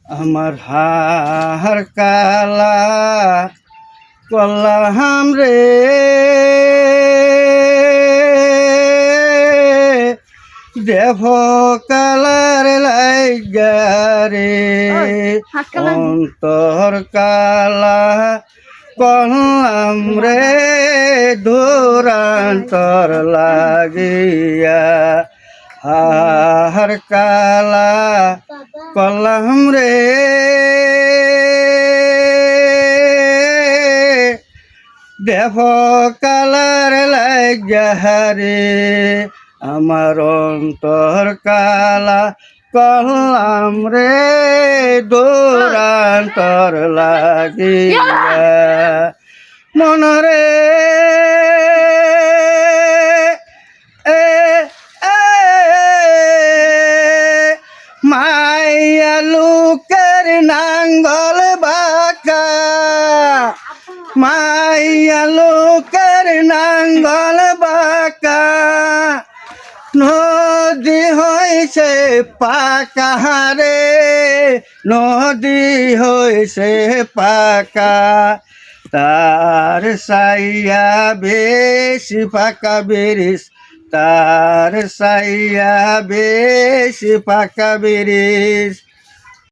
আমার হার কালা করলাম রে দেহ কালার লাইগারে অন্তর কালা করলাম রে দূরান্তর লাগিয়া হার কালা করলাম রে দেহ কালার লাগারে আমার অন্তর কালা করলাম রে দূরান্তর লাগিয়া মনরে মাইয়া লোকের নাঙ্গল বাঁকা মাইয়া লোকের নাঙ্গল বাঁকা নদী হয়েছে পাকা রে নদী হয়েছে পাকা তার সাইয়া বেশি পাকা বেরিস তার সাইয়া বেশি পাকা বেরিস